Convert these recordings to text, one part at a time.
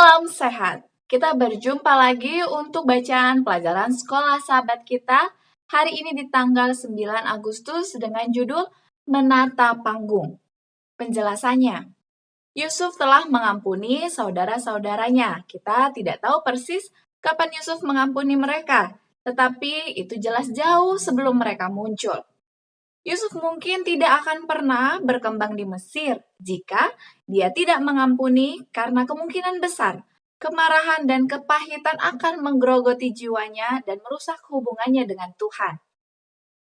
Salam sehat. Kita berjumpa lagi untuk bacaan pelajaran sekolah sahabat kita hari ini di tanggal 9 Agustus dengan judul Menata Panggung. Penjelasannya, Yusuf telah mengampuni saudara-saudaranya. Kita tidak tahu persis kapan Yusuf mengampuni mereka, tetapi itu jelas jauh sebelum mereka muncul. Yusuf mungkin tidak akan pernah berkembang di Mesir jika dia tidak mengampuni, karena kemungkinan besar kemarahan dan kepahitan akan menggerogoti jiwanya dan merusak hubungannya dengan Tuhan.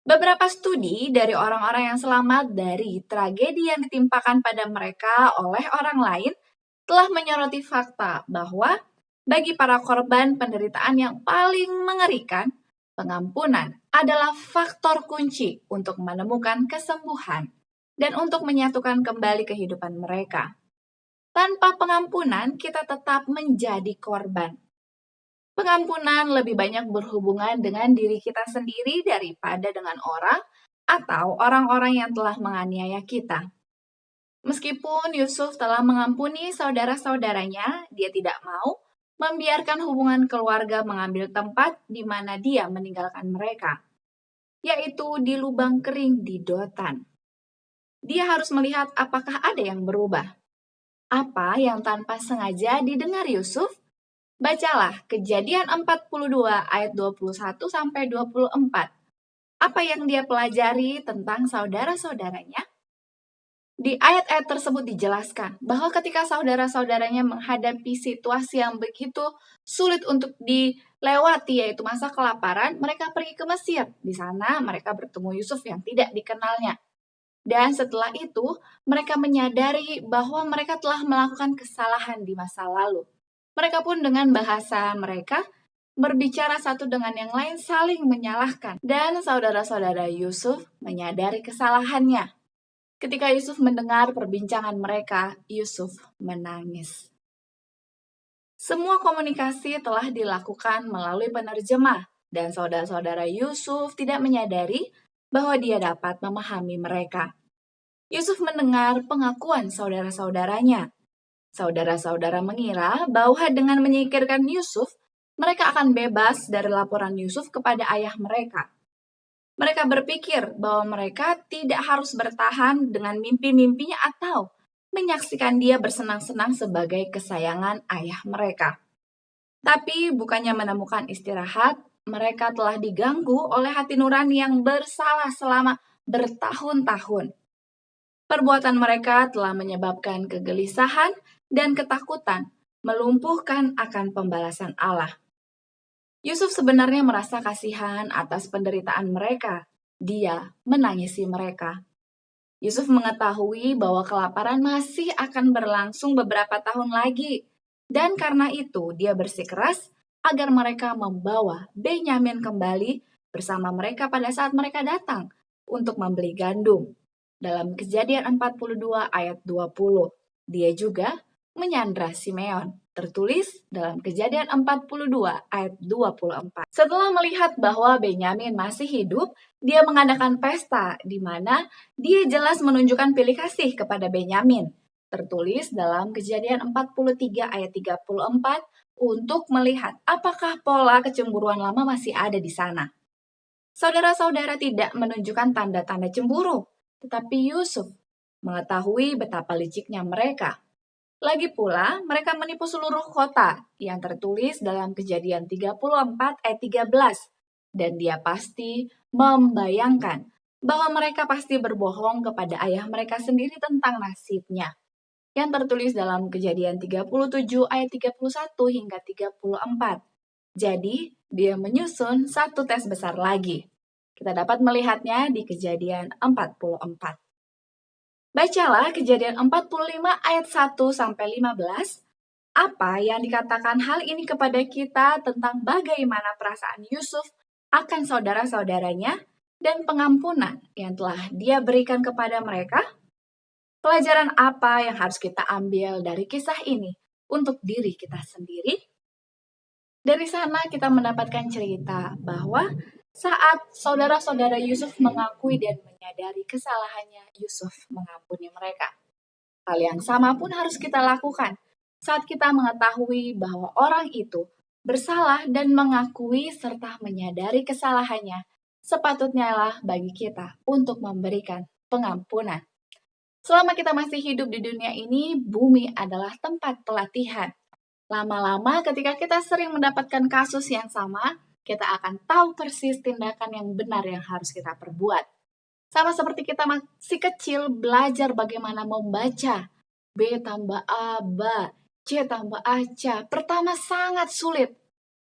Beberapa studi dari orang-orang yang selamat dari tragedi yang ditimpakan pada mereka oleh orang lain telah menyoroti fakta bahwa bagi para korban penderitaan yang paling mengerikan, pengampunan adalah faktor kunci untuk menemukan kesembuhan dan untuk menyatukan kembali kehidupan mereka. Tanpa pengampunan, kita tetap menjadi korban. Pengampunan lebih banyak berhubungan dengan diri kita sendiri daripada dengan orang atau orang-orang yang telah menganiaya kita. Meskipun Yusuf telah mengampuni saudara-saudaranya, dia tidak mau membiarkan hubungan keluarga mengambil tempat di mana dia meninggalkan mereka, yaitu di lubang kering di Dotan. Dia harus melihat apakah ada yang berubah. Apa yang tanpa sengaja didengar Yusuf? Bacalah Kejadian 42 ayat 21-24. Apa yang dia pelajari tentang saudara-saudaranya? Di ayat-ayat tersebut dijelaskan bahwa ketika saudara-saudaranya menghadapi situasi yang begitu sulit untuk dilewati, yaitu masa kelaparan, mereka pergi ke Mesir. Di sana mereka bertemu Yusuf yang tidak dikenalnya. Dan setelah itu, mereka menyadari bahwa mereka telah melakukan kesalahan di masa lalu. Mereka pun dengan bahasa mereka berbicara satu dengan yang lain, saling menyalahkan. Dan saudara-saudara Yusuf menyadari kesalahannya. Ketika Yusuf mendengar perbincangan mereka, Yusuf menangis. Semua komunikasi telah dilakukan melalui penerjemah, dan saudara-saudara Yusuf tidak menyadari bahwa dia dapat memahami mereka. Yusuf mendengar pengakuan saudara-saudaranya. Saudara-saudara mengira bahwa dengan menyingkirkan Yusuf, mereka akan bebas dari laporan Yusuf kepada ayah mereka. Mereka berpikir bahwa mereka tidak harus bertahan dengan mimpi-mimpinya atau menyaksikan dia bersenang-senang sebagai kesayangan ayah mereka. Tapi bukannya menemukan istirahat, mereka telah diganggu oleh hati nurani yang bersalah selama bertahun-tahun. Perbuatan mereka telah menyebabkan kegelisahan dan ketakutan, melumpuhkan akan pembalasan Allah. Yusuf sebenarnya merasa kasihan atas penderitaan mereka. Dia menangisi mereka. Yusuf mengetahui bahwa kelaparan masih akan berlangsung beberapa tahun lagi. Dan karena itu dia bersikeras agar mereka membawa Benyamin kembali bersama mereka pada saat mereka datang untuk membeli gandum. Dalam Kejadian 42 ayat 20, dia juga menyandra Simeon. Tertulis dalam Kejadian 42 ayat 24. Setelah melihat bahwa Benyamin masih hidup, dia mengadakan pesta di mana dia jelas menunjukkan pilih kasih kepada Benyamin. Tertulis dalam Kejadian 43 ayat 34 untuk melihat apakah pola kecemburuan lama masih ada di sana. Saudara-saudara tidak menunjukkan tanda-tanda cemburu, tetapi Yusuf mengetahui betapa liciknya mereka. Lagi pula, mereka menipu seluruh kota yang tertulis dalam Kejadian 34 ayat 13. Dan dia pasti membayangkan bahwa mereka pasti berbohong kepada ayah mereka sendiri tentang nasibnya. Yang tertulis dalam Kejadian 37 ayat 31 hingga 34. Jadi, dia menyusun satu tes besar lagi. Kita dapat melihatnya di Kejadian 44. Bacalah Kejadian 45 ayat 1-15. Apa yang dikatakan hal ini kepada kita tentang bagaimana perasaan Yusuf akan saudara-saudaranya dan pengampunan yang telah dia berikan kepada mereka? Pelajaran apa yang harus kita ambil dari kisah ini untuk diri kita sendiri? Dari sana kita mendapatkan cerita bahwa saat saudara-saudara Yusuf mengakui dan menyadari kesalahannya, Yusuf mengampuni mereka. Hal yang sama pun harus kita lakukan. Saat kita mengetahui bahwa orang itu bersalah dan mengakui serta menyadari kesalahannya, sepatutnya lah bagi kita untuk memberikan pengampunan. Selama kita masih hidup di dunia ini, bumi adalah tempat pelatihan. Lama-lama ketika kita sering mendapatkan kasus yang sama, kita akan tahu persis tindakan yang benar yang harus kita perbuat. Sama seperti kita masih kecil belajar bagaimana membaca. B tambah A, ba. C tambah Aca. Pertama sangat sulit.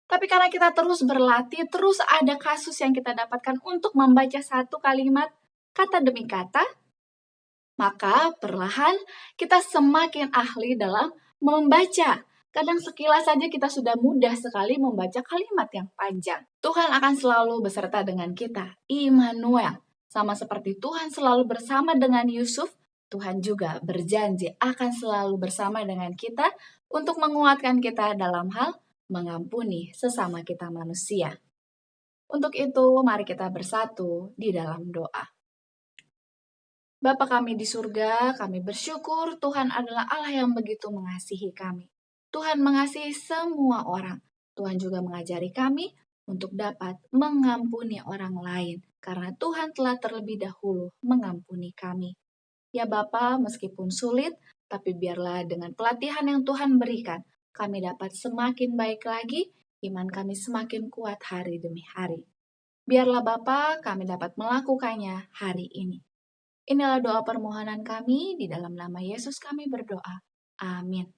Tapi karena kita terus berlatih, terus ada kasus yang kita dapatkan untuk membaca satu kalimat, kata demi kata, maka perlahan kita semakin ahli dalam membaca. Kadang sekilas saja kita sudah mudah sekali membaca kalimat yang panjang. Tuhan akan selalu beserta dengan kita, Immanuel. Sama seperti Tuhan selalu bersama dengan Yusuf, Tuhan juga berjanji akan selalu bersama dengan kita untuk menguatkan kita dalam hal mengampuni sesama kita manusia. Untuk itu, mari kita bersatu di dalam doa. Bapa kami di surga, kami bersyukur Tuhan adalah Allah yang begitu mengasihi kami. Tuhan mengasihi semua orang. Tuhan juga mengajari kami untuk dapat mengampuni orang lain, karena Tuhan telah terlebih dahulu mengampuni kami. Ya Bapa, meskipun sulit, tapi biarlah dengan pelatihan yang Tuhan berikan, kami dapat semakin baik lagi, iman kami semakin kuat hari demi hari. Biarlah Bapa, kami dapat melakukannya hari ini. Inilah doa permohonan kami, di dalam nama Yesus kami berdoa. Amin.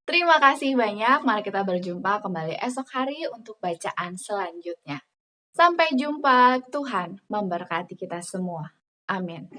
Terima kasih banyak, mari kita berjumpa kembali esok hari untuk bacaan selanjutnya. Sampai jumpa, Tuhan memberkati kita semua. Amin.